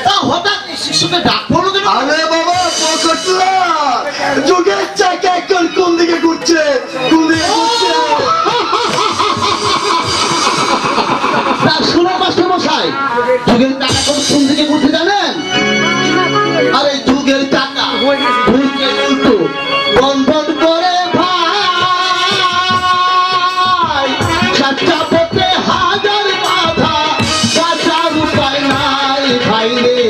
তা হঠাৎ শিশুকে ডাক পড়লো কেন? আরে বাবা পকেটলা যুগের চাকা এখন কোন দিকে ঘুরছে, কোন দিকে ঘুরছে? তা শুনো মাস্টার মশাই, যুগের টাকা কোন দিকে ঘুরতে জানেন? আরে যুগের টাকা ঘুরছে উল্টো, বন বন করে ভাই, সাতটা পথে হাজার বাধা, বাঁচার উপায় নাই ভাই রে,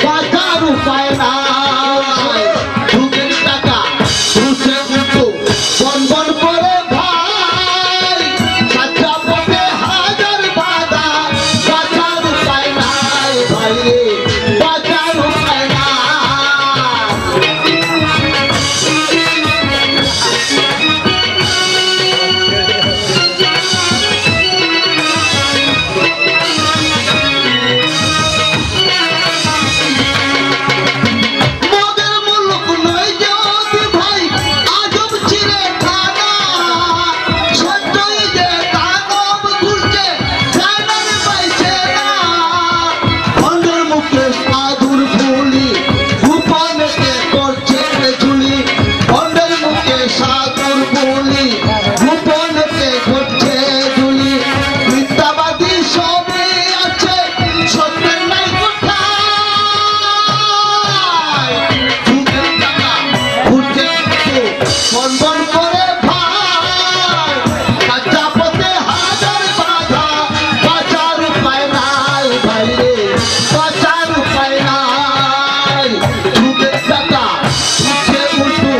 বাঁচার উপায় নাই। যুগের টাকা ঘুরছে উল্টো, বন বন করে ভাই, সাতটা পথে হাজার বাধা, বাঁচার উপায় নাই ভাই রে, বাঁচার উপায় নাই। মদের মুলুক নয় যে অতি ভাই, আজব চিড়িয়াখানা, সত্যই যে দানব ঘুরছে, জানার পাইছে না। ভণ্ডের মুখে সাধুর ভুলি, গোপনেতে করছে ঝুলি, ভণ্ডের মুখে সাধুর ভুলি, গোপনেতে করছে ঝুলি। মিথ্যাবাদী সবই আছে, সত্যের নাই কোথায়। যুগের টাকা ঘুরছে উল্টো, বন বন করে ভাই, সাতটা পথে হাজার বাধা, বাঁচার উপায় নাই ভাই রে, বাঁচার উপায় নাই। যুগের টাকা ঘুরছে উল্টো,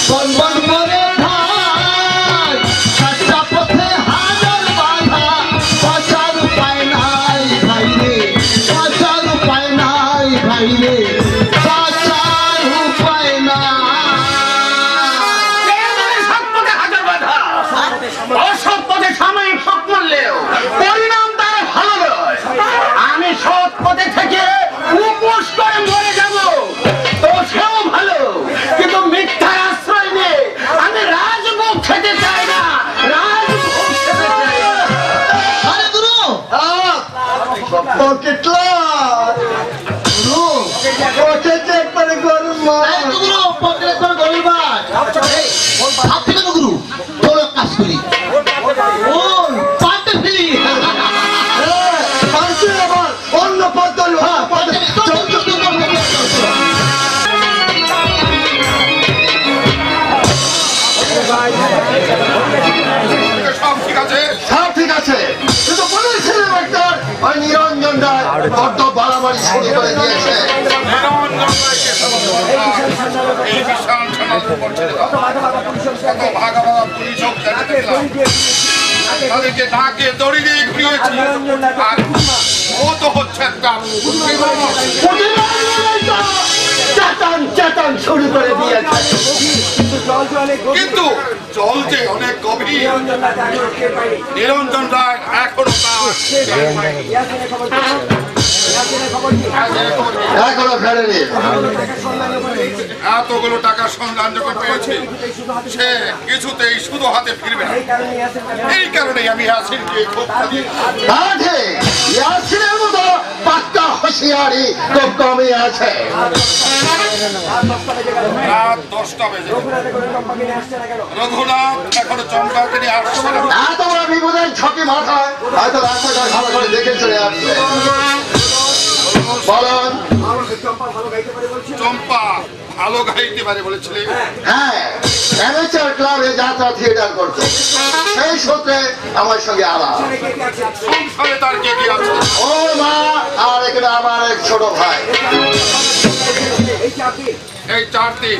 বন বন করে ভাই, সাতটা পথে হাজার বাধা, বাঁচার উপায় নাই ভাই রে, বাঁচার উপায় নাই ভাই রে, বাঁচার উপায় নাই। অসৎ পথে সাময়িক সুখ মূল্যেও পরিণাম তার ভালো নয়। আমি সৎ পথে থেকে উপোস করে মরে যাব তো সেও ভালো, কিন্তু মিথ্যার আশ্রয় নিয়ে আমি রাজভোগ খেতে চাই না, রাজভোগ খেতে চাই না। আরে গুরু, পকেটলা পকেটে একবারে গরম এই তো গুরু, পকেটে একবার গরুর বাট। এই, হাত থেকে তো গুরু, তোর এক কাজ করি, ওর পাল্টে ফেলি। পারছি আবার অন্য পদ্ধতি সব ঠিক আছে? সব ঠিক আছে, কিন্তু বলেছিলাম একটা ওই নিরঞ্জন রায় বড্ড বাড়াবাড়ি শুরু করে দিয়েছে। এই বিশাল ভাগা ভাগা পুলিশ তাদেরকে ঢাকে দড়ি দিয়ে ঘুরিয়েছি, আর ও তো হচ্ছে একটা চেতন চেতন শুরু করে দিয়েছে। কিন্তু জল যে অনেক গভীর, নিরঞ্জন রায় এখনো এখনো ফেরেনি। এতগুলো টাকার সন্ধান যখন পেয়েছে, সে কিছুতেই শুধু হাতে ফিরবে না। এই কারণেই আমি ইয়াসিনকে খুব ইয়াসিনের মতো পাক্কা হুঁশিয়ারি খুব কমই আছে। রাত 10টা বেজে, রঘুনাথ এখনো চম্পাকে নিয়ে আসছে না। এত বড় বিপদের ছকি মাথায় হয়তো রাস্তাটা ভালো করে দেখে চলে আসছে। বলুন। চম্পা ভালো গাইতে পারে বলেছিলে? হ্যাঁ, অ্যামেচার ক্লাবে যাত্রা থিয়েটার করতো, সেই সূত্রে আমার সঙ্গে আলাপ। সংসারে তার কে কি আছে? ওর মা আর এখানে আমার এক ছোট ভাই। এই 4 দিন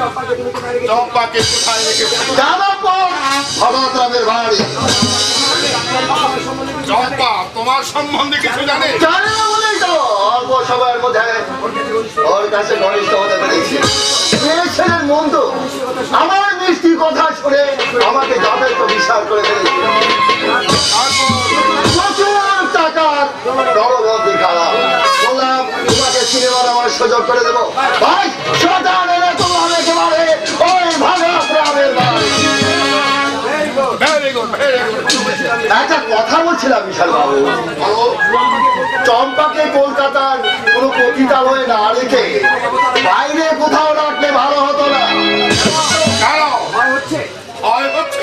চম্পাকে কোথায় রেখেছে? জানার পর ভগতরামের বাড়ি। চম্পা তোমার সম্বন্ধে কিছু জানে? জানে না বলেই তো অল্প সময়ের মধ্যে ওর কাছে ঘনিষ্ঠ হতে পেরেছি। ছেলের মন্দ আমার মিষ্টি কথা শুনে আমাকে যথেষ্ট বিশ্বাস করে ফেলেছি। প্রচুর টাকার দরবন্দি খারাপ বললাম, তোমাকে সিনেমার আমার সুযোগ করে দেবো ভাই। শতান এনে তোমার একেবারে ওই ভাগতরামের বাড়ি। Very good, very good. একটা কথা বলছিলাম বিশাল বাবু। চম্পাকে কলকাতার কোনো পতিতালয়ে না রেখে বাইরে কোথাও রাখলে ভালো হতো না?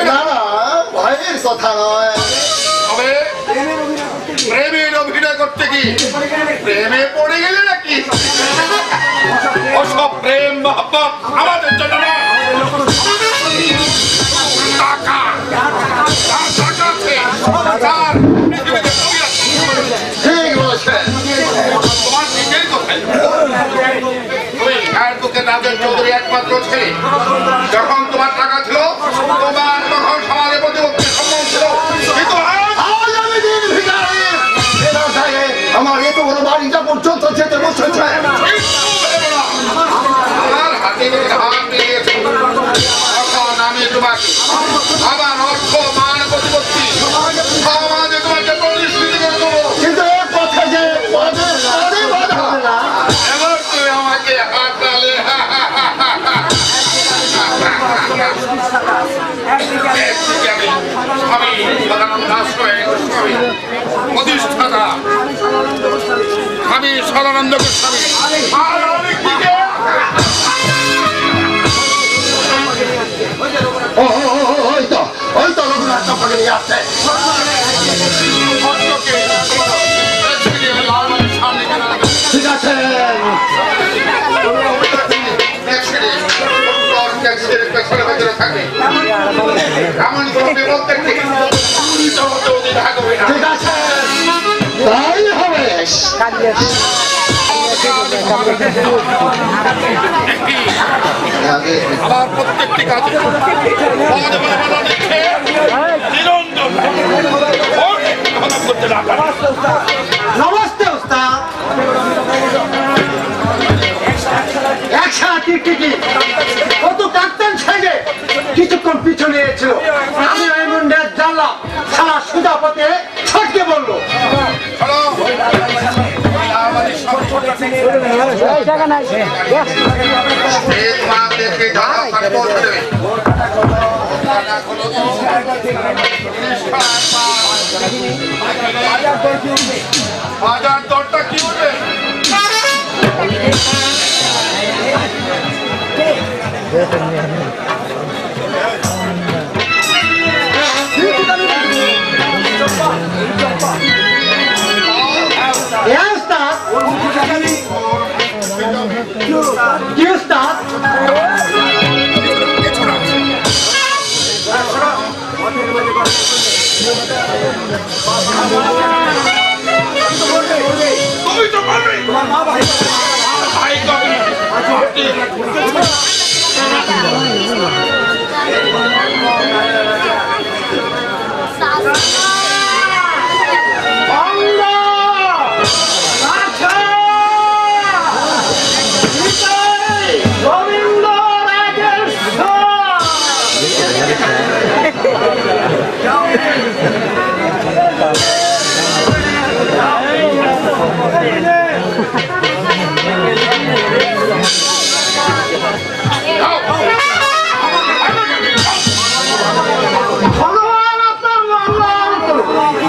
না না, ভয়ের কথা নয়। প্রেমের অভিনয় করতে কি প্রেমে পড়ে গেলে নাকি? ওসব প্রেম মহব্বত আমাদের জন্য না। টাকা টাকা আছে, তার পৃথিবীতে সবই আছে। ঠিক বলেছেন। তোমার নিজের কথাই তুমি গায়ের বুকে রাজের চৌধুরী একমাত্র ছেলে। যখন তোমার টাকা ছিল, তোমার তখন সমাজের প্রতিপক্ষের সম্মান ছিল, কিন্তু আজ আমি দিন ভিখারি। এরা থাকে আমার এত বড় বাড়িটা পর্যন্ত যেতে বসেছে। আমার হাতে হাত নিয়েছে, তখন আমি তোমাকে আমার অর্থ মান প্রতিপত্তি সমাজে তোমাকে প্রতিষ্ঠিত করে দেবো। কিন্তু এর পথে যে পদে পদে বাধা না। এবার তুমি আমাকে হাতালে। আমি সদানন্দ আশ্রমের গোস্বামী, প্রতিষ্ঠাতা আমি সদানন্দ গোস্বামী। আর আরেকদিকে ওই তো রঘুনাথ চম্পাকে নিয়ে আসছে। ভক্তকে সামনে কেন ঠিক আছে। ঠিক আছে, তাই হবে। আমার প্রত্যেকটি কাজে নিরঞ্জন করতে না পারে। নমস্তে ওস্তাদ। একসাথে টিকটিকি কত ডাক্তার ছেড়ে কিছুক্ষণ পিছনে এসেছিল। আমি এমন জানলাম সারা সুদা পথে ছটকে বললো। বাজার দরটা কি হবে? কি ওস্তাদ? তুমি তো পারবে। ভাই কবি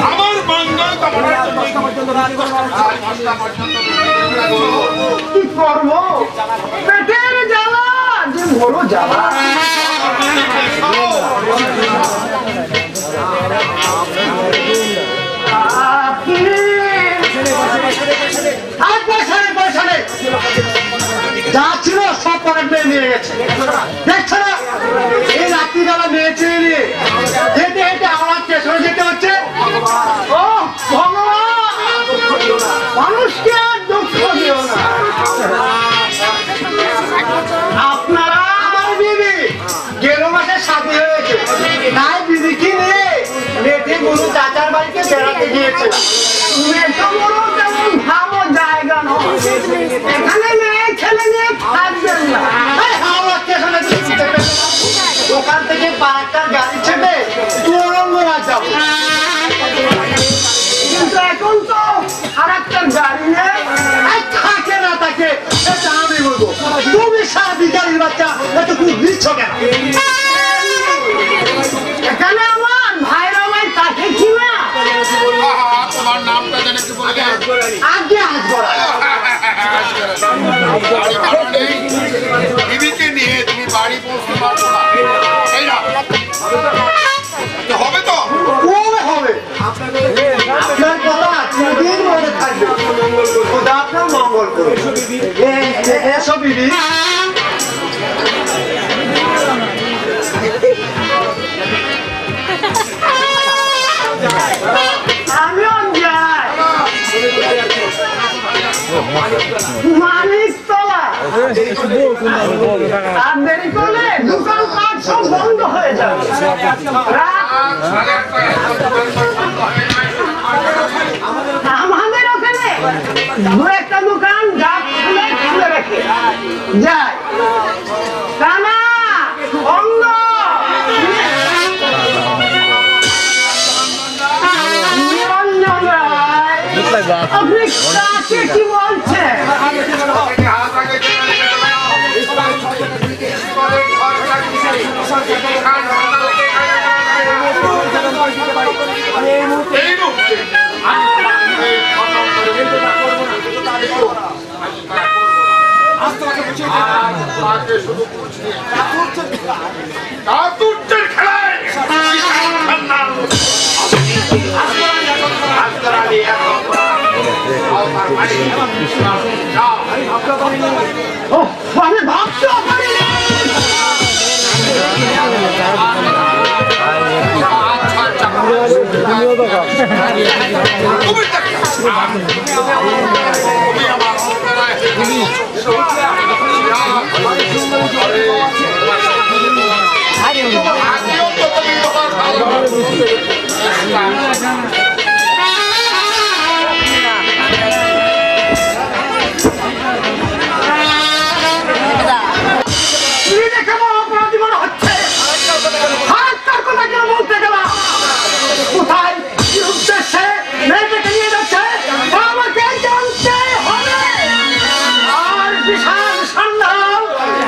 আমার মঙ্গল কামনার কি করবো? পেটের জ্বালা যে বড় জ্বালা। যা ছিল সব পকেট মেয়ে নিয়ে গেছে। দেখছো না এই রাত্রিবেলা মেয়ে ছেড়ে নিয়ে হেঁটে হেঁটে আমার স্টেশনে যেতে হচ্ছে। ও ভগবান, মানুষকে আর দুঃখ দিও না। আপনারা আমার বিবি গেল মাসে শাদী হয়েছে, তাই বিবিকে নিয়ে মেয়েটি গুরু চাচার বাড়িতে বেড়াতে গিয়েছিলাম। মেয়েটা বড় তেমন ভালো জায়গা নয়, এখানে মেয়ে ছেলে নিয়ে থাকবেন না। হাওড়া স্টেশনে ওখান থেকে বারাক্কার গাড়ি ছেড়ে তুরঙ্গরাজ যাবো। কিন্তু এখন তো আর একটা গাড়ি নেই, থাকে না থাকে এটা আমি বলবো। তুমি সারা বিকালের বাচ্চা এতটুকু দিচ্ছ কেন? এখানে আমার ভাইরা ভাই থাকে কি না? তোমার নামটা যেন একটু বলে দেন। গাড়ি ভাড়া নেই, বিবিকে নিয়ে তুমি বাড়ি পৌঁছতে পারছো না। এই না তো হবে তো? কবে হবে? আপনার কথা চিরদিন মনে থাকবে। খোদা আপনার মঙ্গল করুন। এসো বিবি। আমিও যাই। মালিক তলা। আর দেরি করলে দোকান পাট সব বন্ধ হয়ে যাবে। আমাদের ওখানে দু একটা দোকান যা খুলে খুলে রেখে যায়। কানা অঙ্গ নিরঞ্জন রায়, আপনি কাকে কি বলছেন? এই মুহূর্তে কাতুরদের খেলায় আমি ভাবতেও পারিনি। কোথায় কি উদ্দেশ্যে মেয়েটাকে নিয়ে যাচ্ছে আমাকে জানতে হবে। আর বিশাল সন্ধান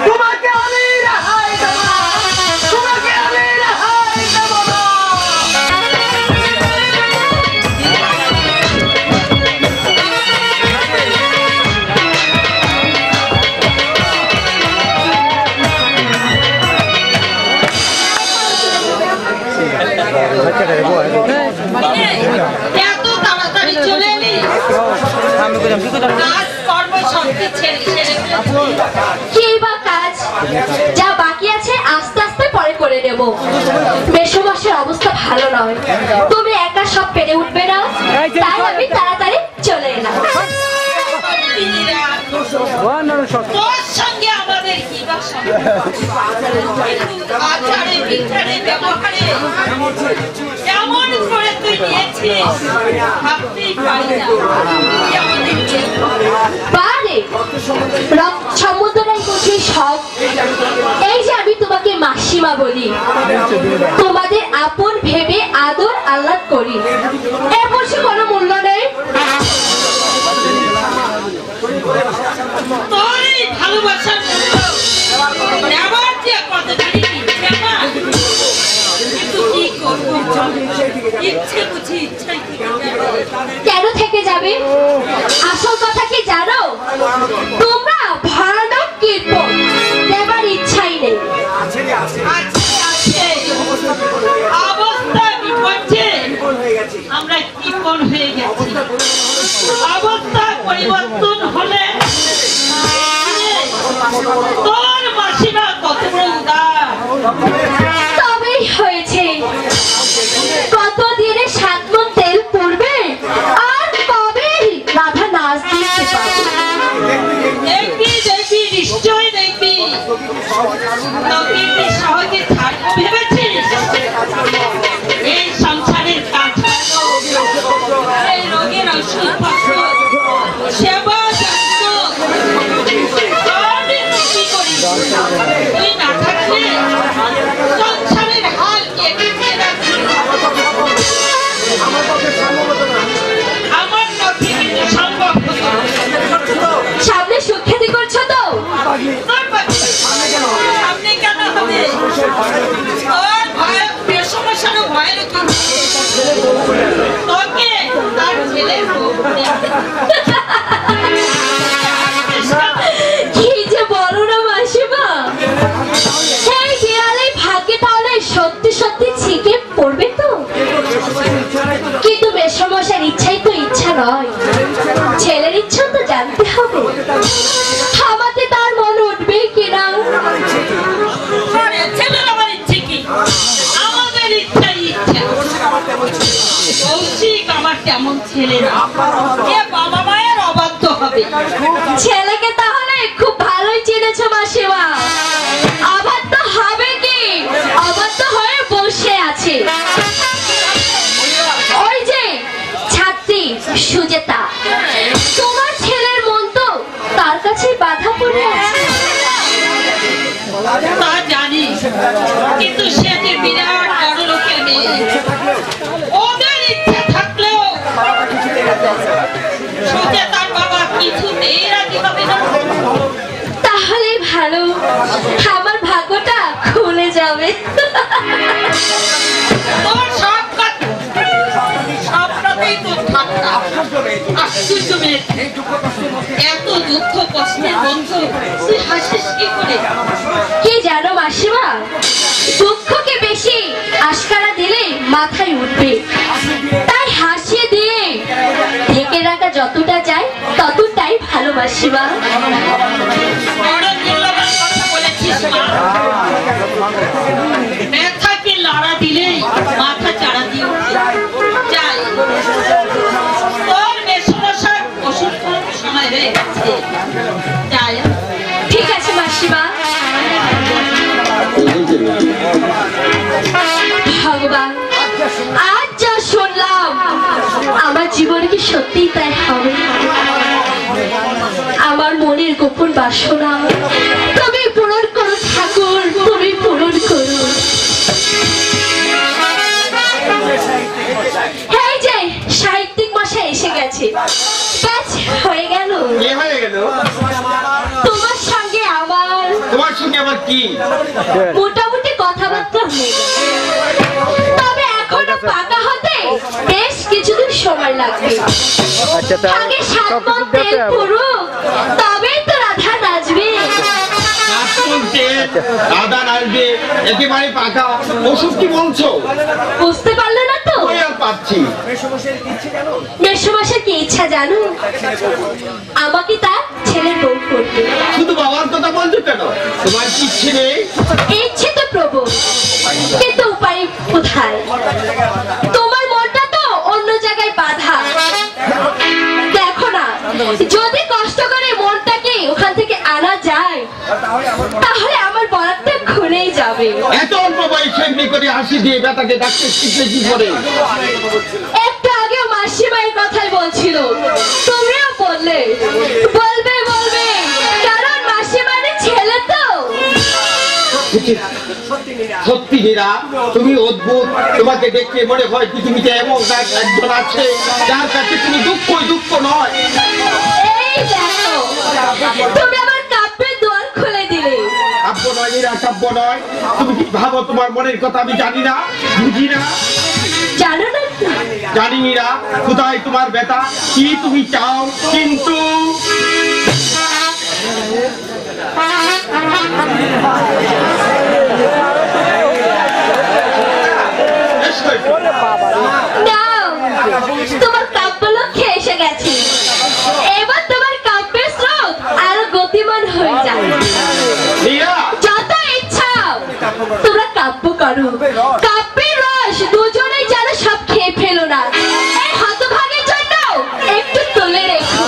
তোমাকে আমি রেহাই দেব না, তোমাকে আমি রেহাই দেব না। এত তাড়াতাড়ি চলে এলি? কাজ কর্ম সব কি ছেড়ে কি বা কাজ? যা বাকি আছে আস্তে আস্তে পরে করে নেব। মেসোমশাইয়ের অবস্থা ভালো নয়, তুমি একা সব পেরে উঠবে না, তাই আমি তাড়াতাড়ি চলে এলাম। তোর সঙ্গে আমাদের কি বা আচারে বিচারে ব্যবহারে কেমন করে তুই নিয়েছিস ভাবতেই পারি না। পারে সমুদ্রাই বুঝি সব। এই যে আমি তোমাকে মাসিমা বলি, তোমাদের আপন ভেবে আদর আহ্লাদ করি, এর বসে কোনো মূল্য নেই। তোর এই ভালোবাসার নেবার যে কত জানি কিন্তু কি করবো, ইচ্ছে বুঝি ইচ্ছাই কেন থেকে যাবে? আসল কথা কি জানো? তোমরা ভয়ানক কীর্তন দেবার ইচ্ছাই নেই। অবস্থা বিপর্যে আমরা কৃপণ হয়ে গেছি। অবস্থা পরিবর্তন হলে তোর মাসিমা কত বড় উদার। তবেই হয়েছে, কতদিনে 7 মণ তেল পড়বে আর কবে রাধা নাচ দিতে পারবে। দেখবি দেখবি নিশ্চয় দেখবি। তোকে কি সহজে ছাড়বো ভেবেছিস? এই সংসারের কাজ, এই রোগের ওষুধপত্র, সেবা যত্ন সবই কি করিস? তুই না থাকলে সংসারের হাল কে বুঝে রাখবে? আমার পক্ষে কিন্তু সম্ভব হতো না। সামনে সুখ্যাতি করছো তো? তোর পক্ষে সামনে কেন হবে? থামাতে তার মন উঠবে কিনা। আরে ছেলের আমার ইচ্ছে কি? আমাদের ইচ্ছাই ইচ্ছা। কৌশিক আমার কেমন ছেলে না, এ বাবা মায়ের অবাধ্য হবে। ছেলেকে তাহলে খুব ভালোই চিনেছো মাসিমা। অবাধ্য হবে কি? অবাধ্য হয়ে বসে আছে ওই যে ছাত্রী সুজেতা। তোমার ছেলের মন তো তার কাছে বাধা পড়ে আছে। তা জানি, কিন্তু সে যে বিরাট বড় লোকের মেয়ে। ওদের ইচ্ছা থাকলেও সুচেতার বাবা কিছুতেই রাজি হবে না। তাহলে ভালো, আমার ভাগ্যটা খুলে যাবে। তোর সবটাতেই তো ঠাট্টা। আশ্চর্য মেয়ে, এত দুঃখ কষ্টের বন্ধু তুই হাসিস কি করে? কি জানো মাসিমা, দুঃখকে বেশি আশকারা দিলে মাথায় উঠবে, তাই হাসিয়ে দিয়ে ঢেকে রাখা যতটা যায় ততটাই ভালো মাসিমা। বড় মূল্যবান কথা বলেছিস মা। ব্যথাকে লড়া দিলেই মাথা চাড়া দিয়ে উঠে যাই। তোর মেসমশার ওষুধ খাওয়ার সময় হয়ে গেছে, যাই। ঠিক আছে মাসিমা। ভগবান, আজ যা শুনলাম আমার জীবনে কি সত্যিই তাই হবে? আমার মনের গোপন বাসনা তুমি পূরণ করো ঠাকুর, তুমি পূরণ করো। এই যে সাহিত্যিক মশাই এসে গেছে। ব্যাস হয়ে গেল। কি হয়ে গেল? তোমার সঙ্গে আমার তোমার সঙ্গে আবার কি? মোটামুটি কথাবার্তা হয়ে গেল, তবে এখনো পাকা হতে বেশ কিছুদিন সময় লাগবে। আগে 7 মণ তেল পুরুক, তবেই তো রাধা নাচবে। দাদা নাচবে একেবারে পাকা, ওষুধ কি বলছো? বুঝতে পারলে না তো? ওই আর পাচ্ছি। মেসোমশাই কি ইচ্ছা জানো? আমাকে তার ছেলের বউ করবে। শুধু বাবার কথা বলছো কেন? তোমার কি ইচ্ছে নেই? ইচ্ছে তো প্রবল, কিন্তু উপায় কোথায়? তোমার মনটা তো অন্য জায়গায় বাঁধা। দেখো না, যদি কষ্ট করে মনটাকে ওখান থেকে আনা যায় তাহলে আমার বরাতটা খুলেই যাবে। এত অল্প বয়সে এমনি করে হাসি দিয়ে ব্যথাকে ডাক্তার শিখলে কি করে? একটু আগেও মাসিমা এই কথাই বলছিল, তুমিও বললে বলবে বলবে, কারণ মাসিমার ছেলে তো। সত্যি মীরা, তুমি অদ্ভুত। তোমাকে দেখলে মনে হয় পৃথিবীতে এমন একজন আছে যার কাছে তুমি দুঃখ নয়। এই দেখো, তুমি আমার কাব্যের দোয়ার খুলে দিলে। কাব্য নয় মীরা, কাব্য নয়। তুমি কি ভাবো তোমার মনের কথা আমি জানি না, বুঝি না? জানো না কি? জানি মীরা, কোথায় তোমার ব্যথা, কি তুমি চাও, কিন্তু নাও, তোমার কাব্য লক্ষ্যে এসে গেছে। এবার তোমার কাব্যের স্রোত আরো গতিমান হয়ে যায়। মীরা, যত ইচ্ছা তোমরা কাব্য করো, কাব্যের রস দুজনেই যেন সব খেয়ে ফেলো না। এই হতভাগের জন্য একটু তুলে রেখো।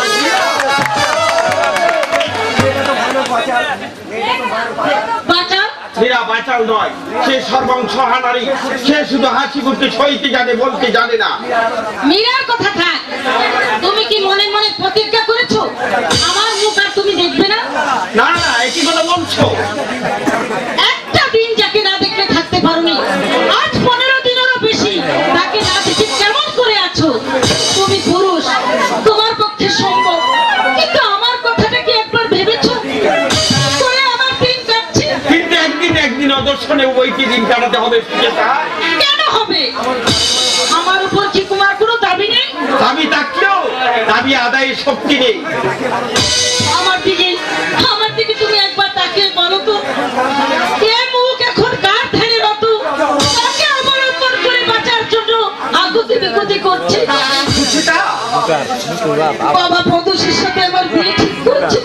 বাঁচা। মীরা বাঁচাল নয়, সে সর্বংসহা নারী। সে শুধু হাসি করতে সইতে জানে, বলতে জানে না। মীরার কথা থাক, তুমি কি মনে মনে প্রতিজ্ঞা করেছো আমার মুখ আর তুমি দেখবে না? না না, একই কথা বলছো। একটা দিন যাকে না দেখলে থাকতে পারোনি, আজ 15 দিনেরও বেশি তাকে না দেখে কেমন করে আছো? তুমি পুরুষ, তোমার পক্ষে সম্ভব, কিন্তু আমার কথাটা কি একবার ভেবেছো? করে আমার দিন কাটছে। কিন্তু একদিন অদর্শনে ওইটি দিন কাটাতে হবে। কেন হবে? আমার উপর কি তোমার কোনো দাবি নেই? দাবি থাকলেও দাবি আদায়ের শক্তি নেই। আমার দিকে তুমি একবার তাকিয়ে বলো তো, এ মুখ এখন কার ধারে নত? তাকে অবলম্বন করে বাঁচার জন্য আগুতি বিগুতি করছে। বাবা পদশীর সাথে আমার বিয়ে ঠিক করছে।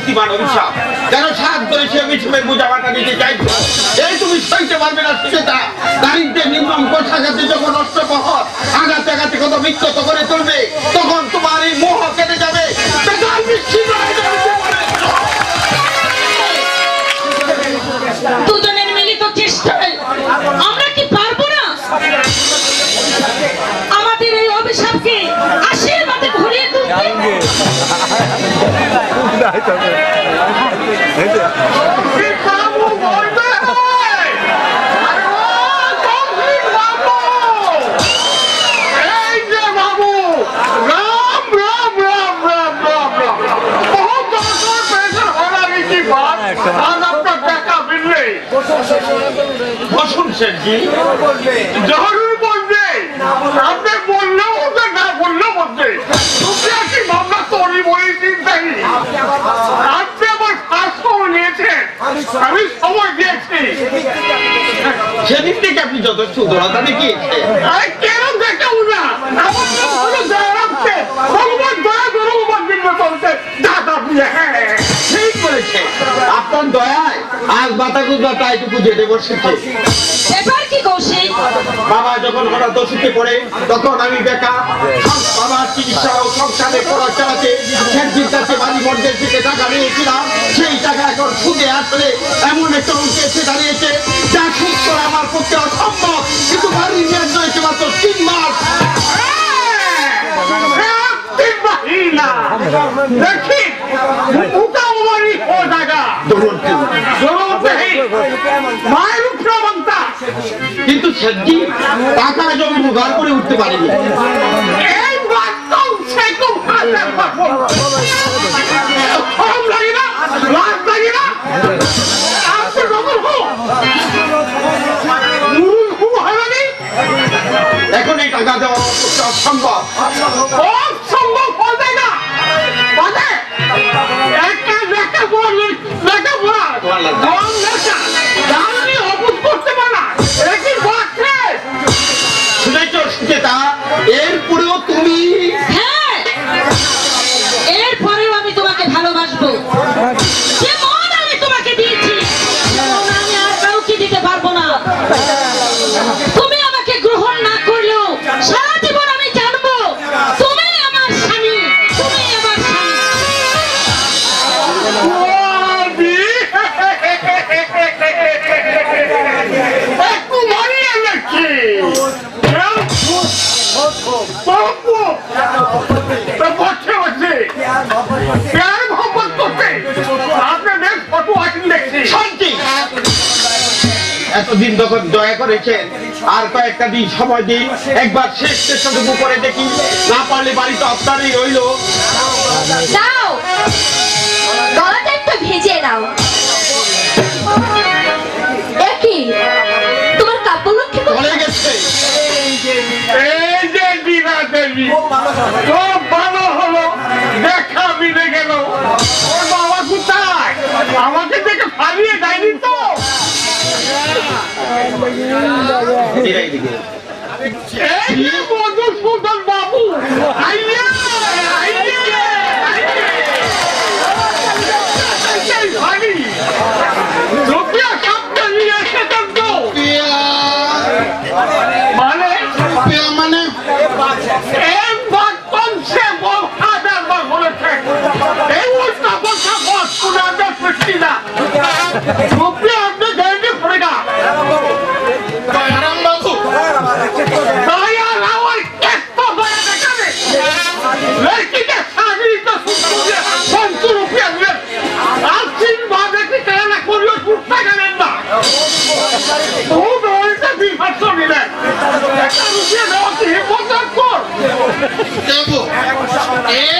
শক্তিমান অভিশাপ যেন সাত করে সে অভিশাপের বোঝামাটা নিতে চাইছো। এই তুমি সইতে পারবে না সেটা। দারিদ্রের নির্মম পোশাকাতে যখন অষ্টপ্রহর আঘাতে আঘাতে কত বিক্ষত করে তুলবে, তখন তোমার এই মোহ কেটে যাবে। দুজনের মিলিত চেষ্টায় আমরা কি পারবো না আমাদের এই অভিশাপকে আশীর্বাদে ঘুরিয়ে তুলতে? বসুন শেঠজি। জরুর বলবে, আপনি বললেও হতে না বললেও বলবে। তুমি কি মামলা তরি বলে চিন্তাই? আপনি আমার ফার্স্ট নিয়েছেন, আমি সময় দিয়েছি। সেদিন থেকে আপনি যথেষ্ট উদারতা দেখিয়েছেন। কেন দেখাবো না? আমার তো কোনো দয়া রাখছে, ভগবান দয়া করো আমার জন্য চলছে। দাদা ঠিক বলেছে, আপনার দয়ায় আজ বাতা গুজবা তাইটুকু জেনে বসেছে। এবার কি কৌশিক? বাবা যখন হঠাৎ অসুখে পড়ে তখন আমি বেকার। বাবার চিকিৎসা ও সংসারে খরচ চালাতে শেঠজির কাছে বাড়ি মর্দের থেকে টাকা নিয়েছিলাম। সেই টাকা এখন সুদে আসলে এমন একটা অঙ্কে এসে দাঁড়িয়েছে যা ঠিক করে আমার পক্ষে অসম্ভব। কিন্তু বাড়ির মেয়াদ রয়েছে মাত্র 3 মাস। দেখি মোটামুটি ও জায়গা মায়ের উপরে মানতা, কিন্তু শেঠজি টাকা জমি জোগাড় করে উঠতে পারিনি। এই বাস্তব সেরকম হাজার ফর্ম লাগে না, লাভ লাগে না। আপনি যখন এখন এই টাকা দেওয়া আমার পক্ষে অসম্ভব। অসম্ভব হয়ে যায় না। মানে একটা লেখাপড়া অবুঝ করতে পারে না। একই বাচ্চা শুনেছ সুচেতা, এরপরেও তুমি? হ্যাঁ, এরপরেও আমি তোমাকে ভালোবাসবো। যে মন আমি তোমাকে দিয়েছি সে মন আমি আর কাউকে দিতে পারবো না। তুমি আমাকে গ্রহণ না করলেও সারা জীবন আমি জানবো তুমি আমার স্বামী, তুমি আমার স্বামী। একটু মারিয়ে যাচ্ছে। বসে বসে প্যার মোহাম্মত করতে আপনাদের ফটো আসেন দেখছি। শান্তি। এতদিন যখন দয়া করেছেন আর কয়েকটা দিন সময় দিন, একবার শেষ চেষ্টাটুকু করে দেখি। না পারলে বাড়ি তো আপনারই রইল। দাও, গলাটা একটু ভিজিয়ে নাও। একই তোমার কাব্য লক্ষ্মী চলে গেছে। এই যে দিনা দেবী খুব ভালো হলো, দেখা মিলে গেল। ওর বাবা কোথায়? আমাকে দেখে ফালিয়ে যায়নি তো? এইদিকে। এই যে মধুসূদন বাবু, আইয়া, আইয়া, এই ভারী। রুপিয়া সামনে নিয়ে এসেছেন তো? মানে একবার কমছে হাজারবার বলেছে এই উল্টা বসা বস পুরাটা সৃষ্টি না। রুপিয়া আপনি দেয়নি পড়েগা। দয়া রাওয়ার কষ্ট দয়া দেখাবে। লড়কিকে শাড়ি তো সুন্দর 50 রুপিয়া দিলেন। আশীর্বাদ একটি কেনা করলেও ছুটতে গেলেন না। খুব ওইটা বিভৎস নিলেন। একটা রুপিয়া দেওয়া কি হিম্মত কর। দেবো,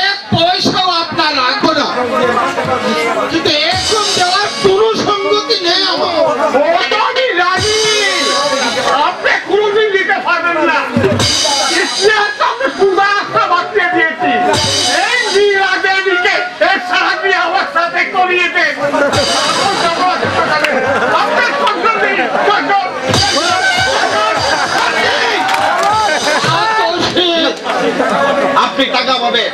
এক পয়সাও আপনার রাখবো না, কিন্তু এরকম দেওয়ার কোনো সঙ্গতি নেই আমার। ওটা আমি জানি। আপনি কোনোদিন দিতে পারবেন না। ইতিহাসে আমি সুদা আস্থা বাঁচিয়ে দিয়েছি। এই মীরা দেবীকে এর সাহায্যে আমার সাথে করিয়ে দেন। আপনার কন্ট্রোল নেই, কন্ট্রোল। আপনি টাকা হবে,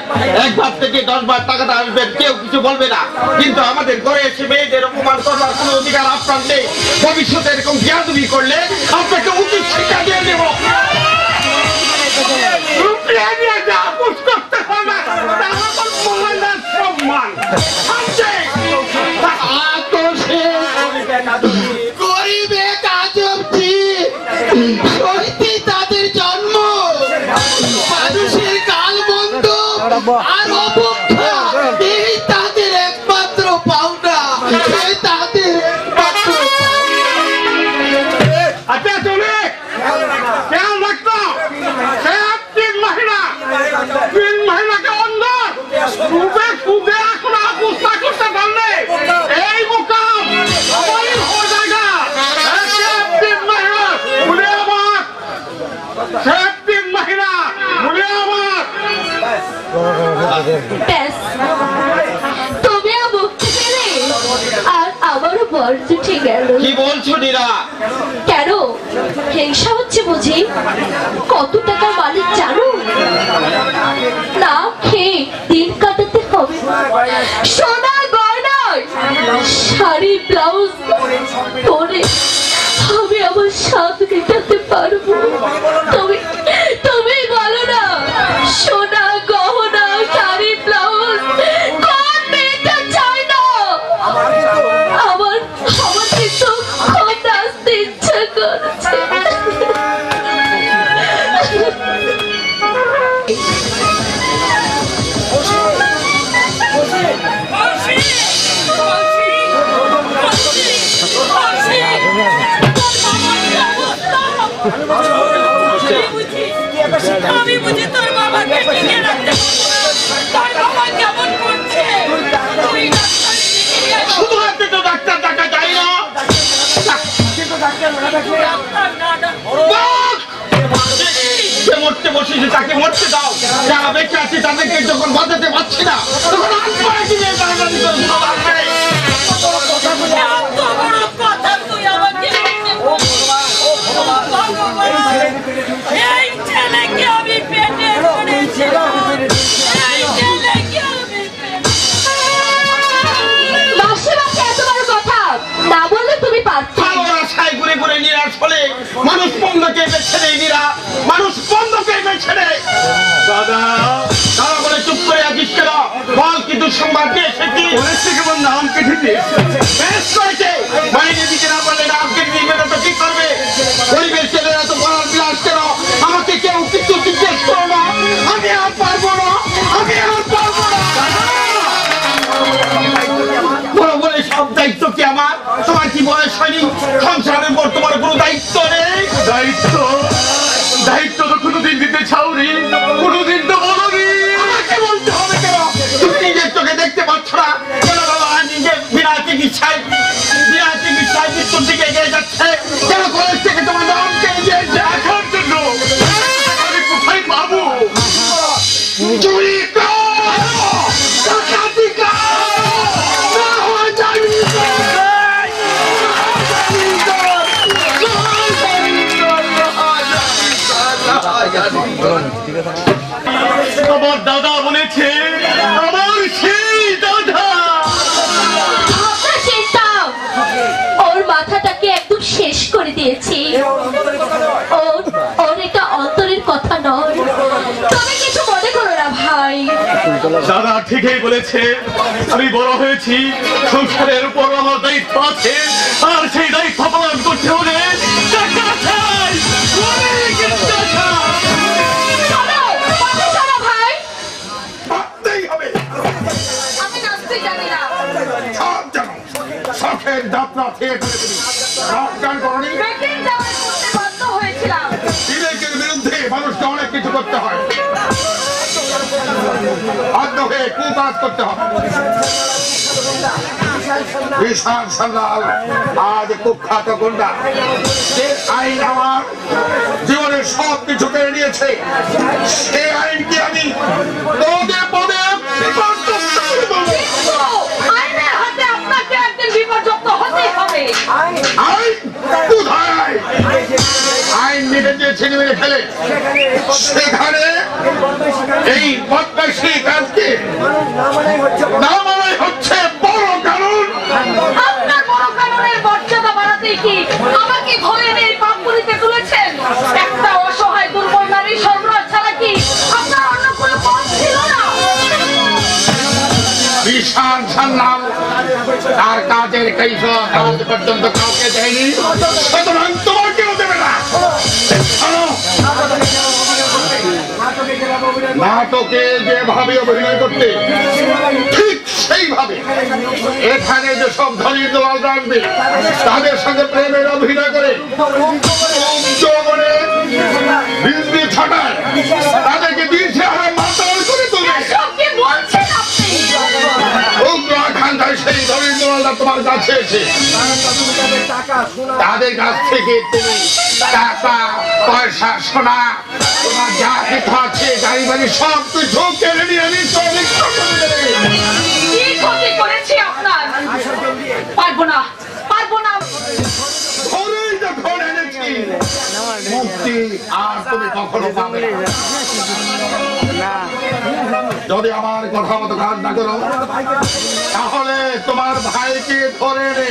একবার থেকে 10 বার টাকাটা আসবে, কেউ কিছু বলবে না। কিন্তু আমাদের ঘরে এসে মেয়েদের অপমান করবার কোনো অধিকার আপনার নেই। ভবিষ্যতে এরকম বিয়াদবি করলে আপনাকে উচিত শিক্ষা দিয়ে দেব। গরিবে কাজবছি সত্যি তাদের জন্ম, মানুষের কাল বন্ধ আর অবক্ষা, এই তাদের একমাত্র পাওনা, এই তাদের একমাত্র আচ্ছা চলে কেন লাগতো সে 3 মহিলা 3 মহিলাকে অন্ধ রূপে সুদে আসলে অবস্থা করতে পারলে এই মুকাম আমারই হয়ে জায়গা। 3 মহিলা বলে আমার 3 মহিলা বলে আমার ব্যাস, তুমি মুক্তি পেলে আর আমারও বর্জ উঠে গেল। কি বলছো নীরা? কেন হিংসা হচ্ছে বুঝি? কত টাকা মালিক জানো? না খেয়ে দিন কাটাতে হবে, সোনা গয়নার শাড়ি ব্লাউজ পরে আমি আমার স্বাদ মেটাতে পারবো? তুমি তুমি বলো না, সোনা গহনা শাড়ি ব্লাউজ কোন মেয়েটা চায় না? আমার কিন্তু খুব নাচতে ইচ্ছা করছে। আমি বুঝি তোর বাবাকে টিকে রাখতে তোর বাবা কেমন করছে? তুই শুধু হাতে তো ডাক্তার দেখা যায় না। সে মরতে বসেছে, তাকে মরতে দাও। যারা বেঁচে আছে তাদেরকে যখন বাঁচাতে পারছি না তখন আত্মায় কি নিয়ে টানাটানি করে সবার মেরে। এত বড় কথা তুই আমাকে এই ছেলেকে আমি পেটে ধরেছিলাম, এই ছেলেকে আমি মাসিমাকে এত বড় কথা না বললে তুমি পারতে। ভালো আশায় ঘুরে ঘুরে নিরাশ হলে মানুষ বন্ধকে বেছে নেই। নীরা, মানুষ বন্ধকে বেছে নেয়। দাদা তারা বলে চুপ করে আছিস কেন? বল কি দুঃসংবাদ নিয়ে এসেছি? কেমন নাম কেটে বেশ করেছে। মাইনে দিতে না পারলে নাম কেটে দিবে না তো কি করবে? গরিবের ছেলেরা তো বলার বিলাস কেন? আমাকে কেউ কিছু জিজ্ঞেস করো না, আমি আর পারবো না, আমি আর পারবো না। বড় বলে সব দায়িত্ব কি আমার? তোমার কি বয়স হয়নি? সংসারের পর তোমার কোনো দায়িত্ব নেই? দায়িত্ব দায়িত্ব তো কোনোদিন দিতে ছাউনি, কোনোদিন তো বলনি। আমাকে বলতে হবে কেন? তুমি নিজের চোখে দেখতে পাচ্ছ না কেন? বাবা নিজে বিনা চিকিৎসায় মৃত্যুর দিকে এগিয়ে যাচ্ছে কেন? কলেজ থেকে তোমার নামকে এগিয়ে দেখার জন্য আমি কোথায় পাবো? চুরি আমার দাদা বলেছে, আমার সেই দাদা। ওর মাথাটাকে একদম শেষ করে দিয়েছি। ওর এটা অন্তরের কথা নয়, তুমি কিছু মনে করো না ভাই। দাদা ঠিকই বলেছে, আমি বড় হয়েছি, সংসারের উপর আমার দায়িত্ব আছে, আর সেই দায়িত্ব পালন করতে হলে টাকা চাই, অনেক টাকা। ভাই ভাবতেই হবে। আমি নাচতে জানি না। সব জানো, শখের যাত্রা খেয়ে ফেলে তুমি রক গান করনি। ব্রেকিং ডান্স করতে বাধ্য হয়েছিলাম। বিবেকের বিরুদ্ধে মানুষকে অনেক কিছু করতে হয়, বাধ্য হয়ে কুকাজ করতে হবে। বিশাল সান্যাল আজ কুখ্যাত গুন্ডা, যে আইন আমার জীবনের সব কিছু কেড়ে নিয়েছে, সে আইনকে আমি পদে পদে বিপর্যস্ত করব। আইনের হাতে আপনাকে একদিন বিপর্যস্ত হতেই হবে। আইন কোথায়? আইন মেনে দিয়ে ছেলে মেরে ফেলে, সেখানে এই বদমাইশি কাজকে না মানাই হচ্ছে বড় কারণ। আপনার বড় কারণের মর্যাদা বাড়াতে কি আমাকে ধরে এই পাপগুলিতে তুলেছেন? একটা অসহায় দুর্বল নারী সর্বনাশ ছাড়া কি আপনার অন্য কোনো পথ ছিল না? বিশাল সান্নাল তার কাজের কৈফিয়ত আজ পর্যন্ত কাউকে দেয়নি, সুতরাং তোমাকেও দেবে না। শোনো, নাটকে যেভাবে অভিনয় করতে ঠিক সেইভাবে এখানে যে সব ধনী দলাল রাখবে তাদের সঙ্গে প্রেমের অভিনয় করে যৌবনে বিজলি ছাটায় তাদেরকে দিয়েছে আর মাতাল করে তুলে। এসব কি বলছেন আপনি? সেই ধনী দলালরা তোমার কাছে এসে তাদের কাছ থেকে তুমি টাকা পয়সা সোনা তোমার যা কিছু আছে গাড়ি বাড়ি সব কিছু কেড়ে নিয়ে কি ক্ষতি করেছি আপনার? পারবো না, পারবো না। ধরেই যখন এনেছি মুক্তি আর তুমি কখনো পাবে না। যদি আমার কথা মতো কাজ না করো তাহলে তোমার ভাইকে ধরে এনে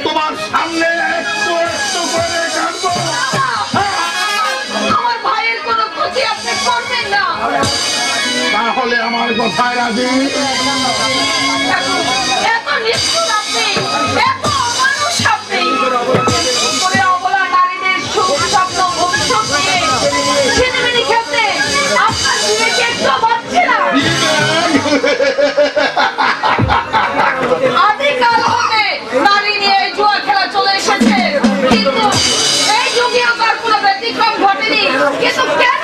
তোমার সামনে একটু একটু করে কাটবো। আমার ভাইয়ের কোনো ক্ষতি আপনি করবেন না। তাহলে আমার কথায় রাজি? এত নিষ্ঠুর আপনি, এত অমানুষ আপনি। করে অবলা নারীদের সুখ স্বপ্ন ভবিষ্যৎ নিয়ে ছিনিমিনি খেলতে আপনার বিবেকে একটু বাঁচছে না। আদিকাল হতে নারী নিয়ে এই জুয়া খেলা চলে এসেছে, কিন্তু এই যুগেও তার কোনো ব্যতিক্রম ঘটেনি। কিন্তু কেন?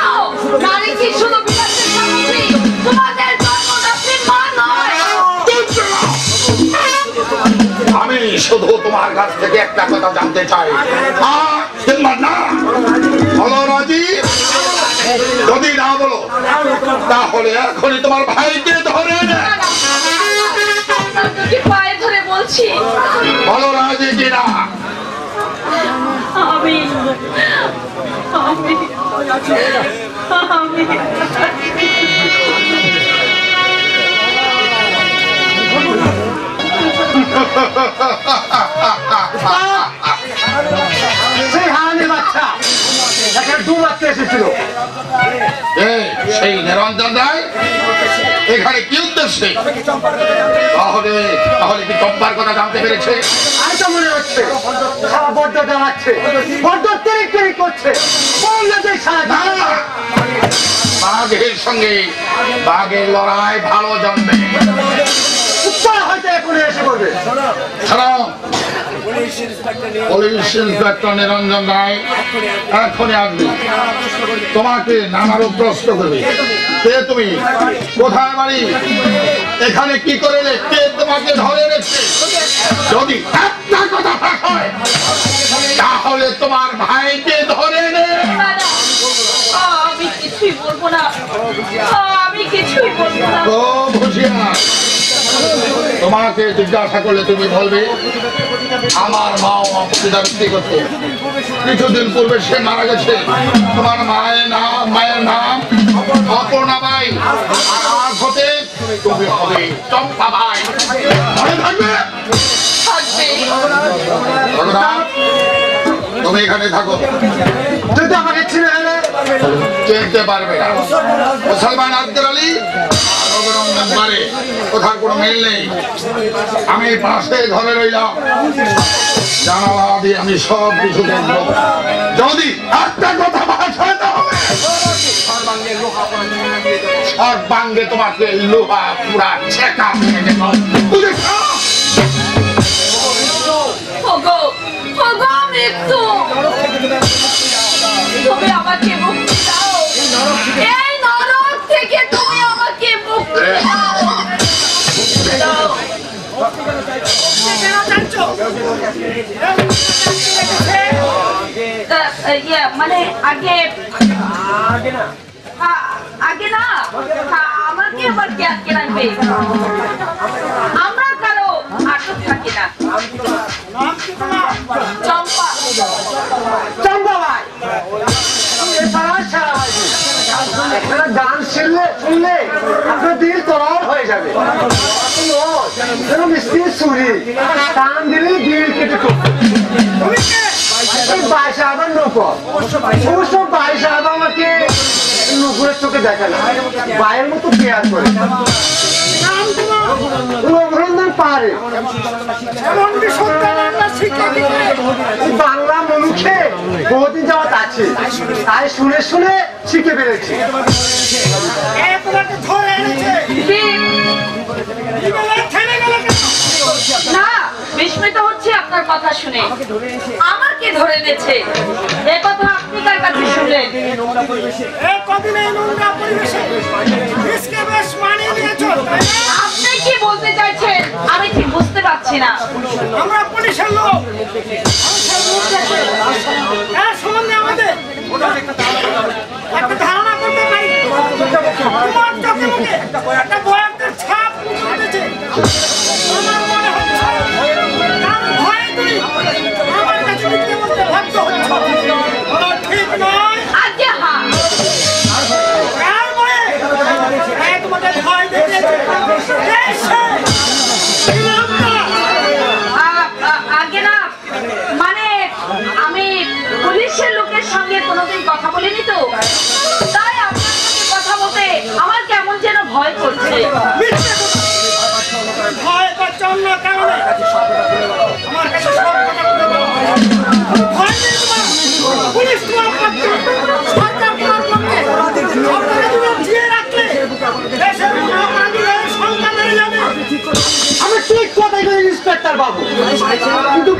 নারী কি শুধু বিলাসের সামগ্রী? তোমাদের জন্মদাত্রী মা নয়। আমি শুধু তোমার কাছ থেকে একটা কথা জানতে চাই, কিংবা না বলো রাজি? যদি না বলো তাহলে এখনই তোমার ভাইকে ধরে নে। আপনার দুটি পায়ে ধরে বলছি, বলো রাজি কিনা? আমি আমি আমি সেই হারানি বাচ্চা এখানে দু রাত্রে এসেছিল। সেই নিরঞ্জন রায় এখানে কি উদ্দেশ্যে? তাহলে তাহলে কি চম্পার কথা জানতে পেরেছে? আমি তো মনে হচ্ছে সারা বড্ড দাঁড়াচ্ছে, বড্ড তিরিক তিরিক করছে। বললে যে সারা না, বাঘের সঙ্গে বাঘের লড়াই ভালো জন্মে। উত্তর হয়তো এখন এসে পড়বে। পুলিশ ইন্সপেক্টর নিরঞ্জন রায় এখনই আসবে, তোমাকে নানারও প্রশ্ন করবে। কে তুমি? কোথায় বাড়ি? এখানে কি করে এলে? কে তোমাকে ধরে রেখেছে? যদি একটা কথা ফাঁস হয় তাহলে তোমার ভাইকে ধরে নে। আমি কিছুই বলবো না, আমি কিছুই বলবো না। ও ভুজিয়া, তোমাকে জিজ্ঞাসা করলে তুমি বলবে আমার মাও অপরিদাবৃত্তি করতো, কিছুদিন পূর্বে সে মারা গেছে। তোমার মায়ের নাম অপর্ণা বাই, আর আজ হতে তুমি হবে চম্পা ভাই। মনে থাকবে? রঘুনাথ, তুমি এখানে থাকো। যদি আমাকে ছিঁড়ে এলে চিনতে পারবে না। মুসলমান আব্দুল আলী আর রঘুনন্দন পারে, কোথাও কোনো মিল নেই। আমি পাশে ঘরে রইলাম, জানালা দিয়ে আমি সব কিছু দেখবো। যদি একটা কথা ভাষায় না হবে সর্বাঙ্গে তোমাকে লোহা পুরা ছেঁকা ভেঙে দেব। বুঝেছো? ওগো, ওগো মৃত্যু, তুমি আমাকে মুক্তি দাও। এই নরক থেকে তুমি আমাকে মুক্তি দাও। দাও। মানে আগে আগে না, আমাকে আবার কে আটকে রাখবে? আমরা কারো এসব থাকি না। নাম কি তোমার? চম্পা। চম্পা ভাই, এছাড়া সারা হয়েছে একটা গান শুনলে আপনার দিল তরল হয়ে যাবে। মিষ্টি চুরি টান দিলে দিল কেটে বাইশ আবার নৌকর অবশ্য বাইশ আবার আমাকে নৌকরের চোখে দেখে না, বাইরের মতো কেয়ার করে। রঘুরঞ্জন পারে বাংলা মুখে বহুদিন যাওয়াত আছে, তাই শুনে শুনে শিখে পেরেছি। না, বিস্মিত হচ্ছে আপনার কথা শুনে। আমাকে ধরে এনেছে এ কথা আপনি তার কাছে শুনলেন? আপনি কি বলতে চাইছেন আমি ঠিক বুঝতে পারছি না। আমরা পুলিশের লোক, এর সম্বন্ধে আমাদের একটা ধারণা করতে পারি। তোমার চোখে মুখে একটা ভয়ঙ্কর ছাপ উঠেছে। আমার মনে হচ্ছে তার ভয়ে তুমি আমার কাছে মিথ্যে বলতে বাধ্য হচ্ছ। ঠিক নয়। আজ্ঞে হ্যাঁ। কার ভয়ে? তোমাদের ভয় দেখিয়েছে। আগে না, মানে আমি পুলিশের লোকের সঙ্গে কোনোদিন কথা বলিনি তো, তাই আপনার সঙ্গে কথা বলতে আমার কেমন যেন ভয় করছে। ভয় পাচ্ছ অন্য কারণে। আমার কাছে সব কথা বলতে বলো। ভয় নেই তোমার। পুলিশ তোমার পক্ষে, সরকার তোমার পক্ষে। আপনাকে তুমি জিয়ে রাখলে দেশের কোনো অপরাধীরা সংখ্যা বেড়ে যাবে। আমি ঠিক কথাই বলি ইন্সপেক্টর বাবু, কিন্তু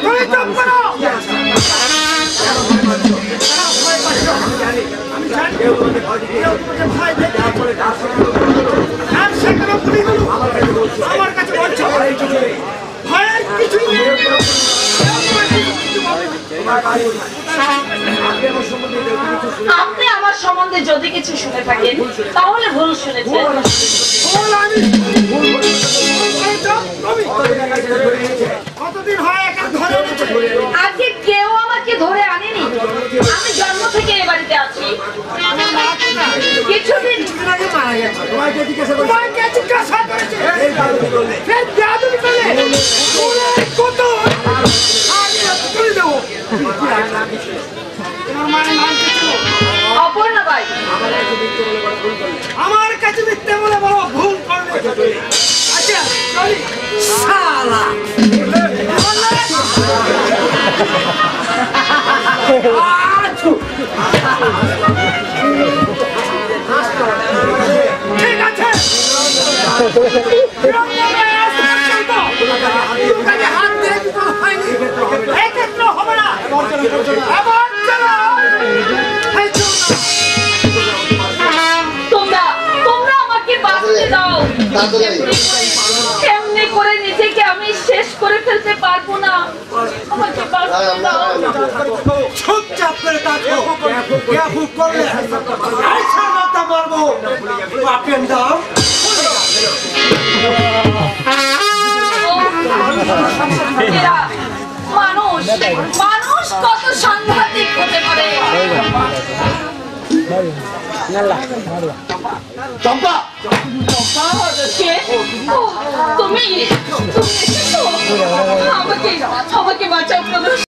তুমি চুপ করো। আর সেখানে পুলিশগুলো আমার কাছে বলছে ভয়ের কিছুই নেই। আপনি আমার সম্বন্ধে যদি কিছু শুনে থাকেন তাহলে ভুল শুনেছেন। কতদিন হয় একা ধরে এনেছে? আজকে কেউ আমাকে ধরে আনেনি। আমি জন্ম থেকে এ বাড়িতে আছি। কিছুদিন তোমাকে জিজ্ঞাসা করেছে। ফের বেয়াদবি করলে উনার কত আমি তুলে দেবো। তোমার মায়ের নাম কি ছিল? অপর্ণা বাই। আমার কাছে মিথ্যে বলে বড় ভুল করলে। আচ্ছা চলি শালা। ঠিক আছে হাত দিয়ে বিপদ হয়নি, এক্ষেত্রে হবে না। আবার চলো। তোমরা আমাকে বাঁচতে দাও। এমনি করে নিজেকে আমি শেষ করে ফেলতে পারবো না। আমাকে বাঁচতে দাও। চুপচাপ করে থাকো। গ্যাফুক করলে আইসা মাথা মারবো। বাপেন দাও। এরা মানুষ কত সাংঘাতিক হতে পারে। চম্পা, কে? ও, তুমি এসেছো? আমাকে বাঁচাও প্রদোষ।